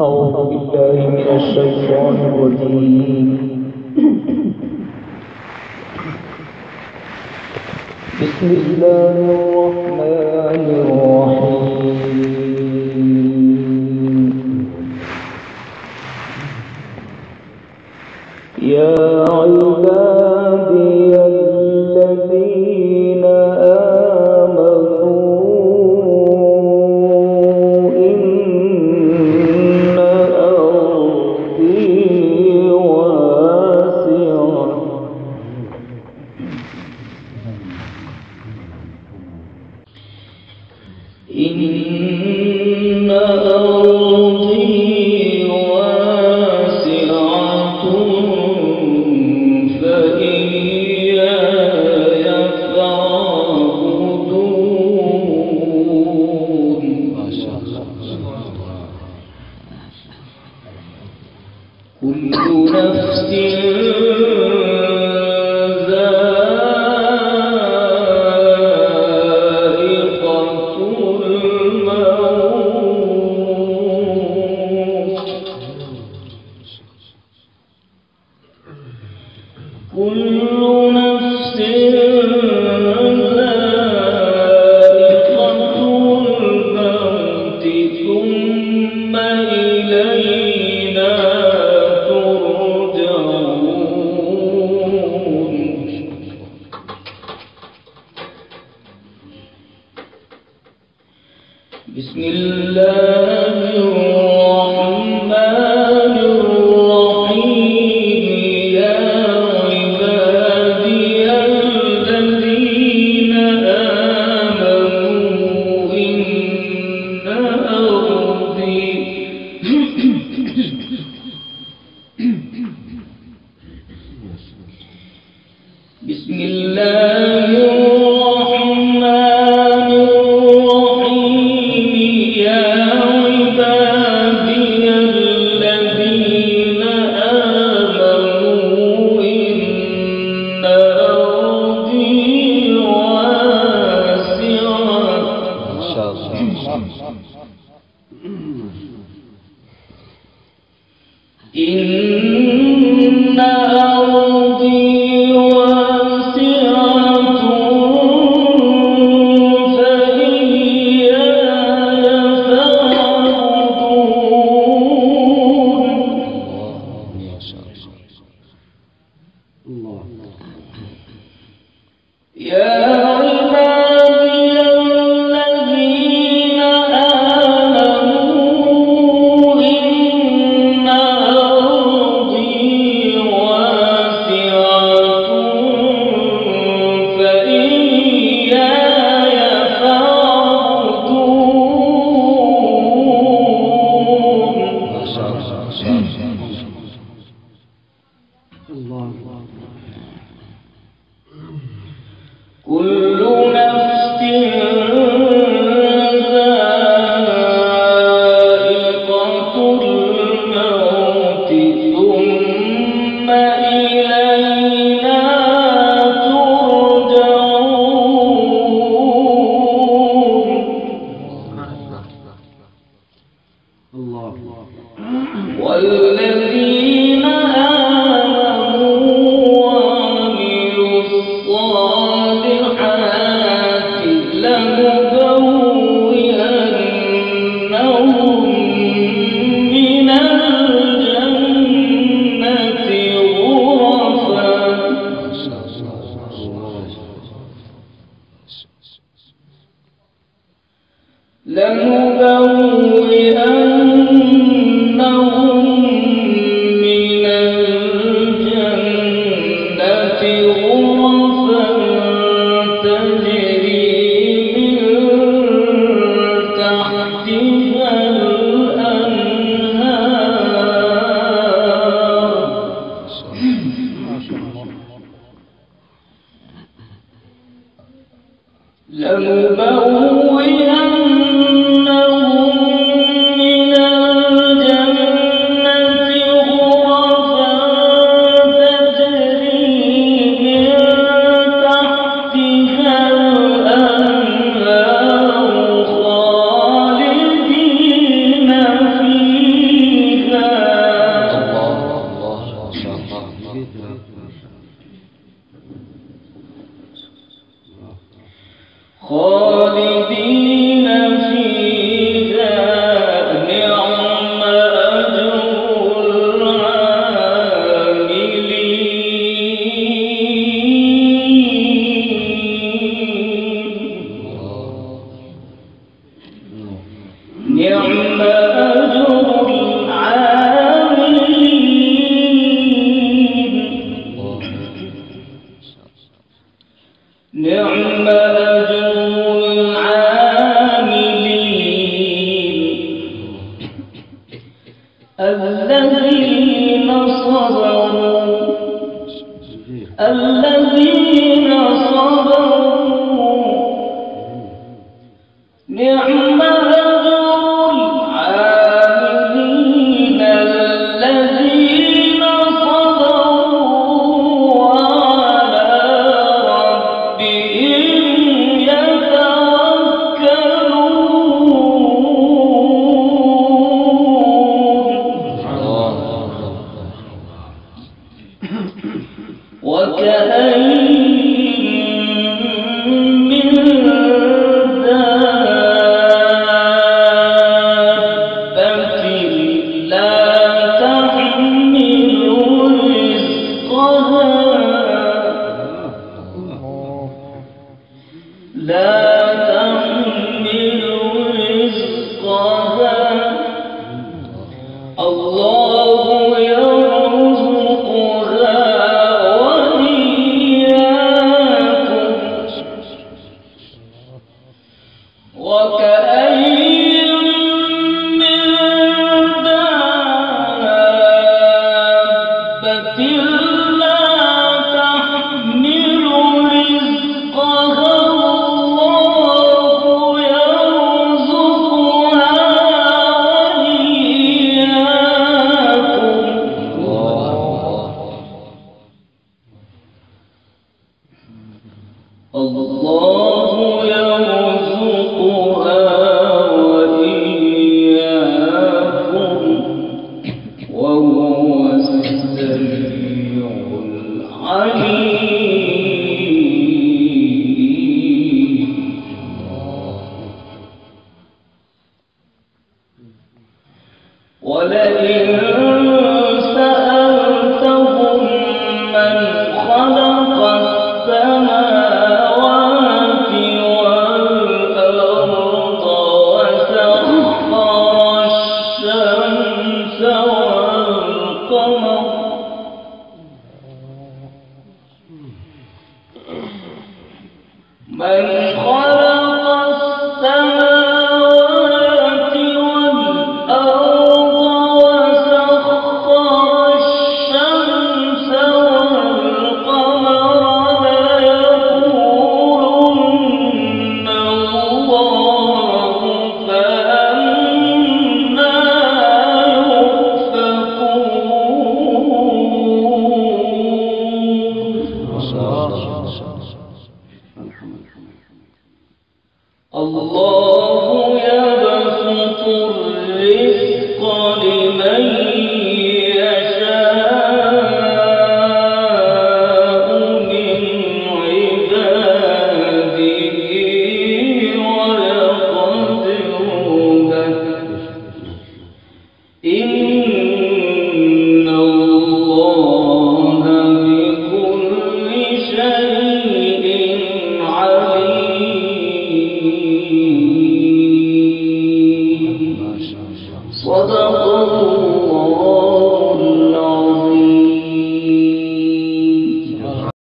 أعوذ بالله من الشيطان الرجيم. بسم الله الرحمن الرحيم. يا عبادي الذين آمنوا إن أرضي واسعة كل نفس ذائقة الموت كل نفس ذائقة الموت ثم إلينا بسم الله الرحمن الرحيم. يا عبادي الذين آمنوا إن أرضي بسم الله الرحمن الرحيم. يا عبادي الذين آمنوا إن أرضي واسعة إن أرضي يا عبادي الذين آمنوا إن أرضي واسعة فإياي فاعبدون. كل نفس ذائقة الموت ثم إلينا ترجعون. والذين لنبوئنهم من الذين صبروا نعم أجر العاملين الذين صبروا وعلى ربهم يتوكلون وكأين من دابة لا تحمل رزقها الله يرزقها وإياكم وكأين من دابة لا تحمل رزقها الله يرزقها وإياكم الله يرزقها وإياكم وهو السميع العليم ولئن سألتهم من خلق السماوات والأرض وسخر الشمس والقمر من خلق السماوات والأرض وسخر الشمس والقمر ليقولن الله فأنى يؤفكون الله يبسط الرزق لمن يشاء من عباده ويقدر له إن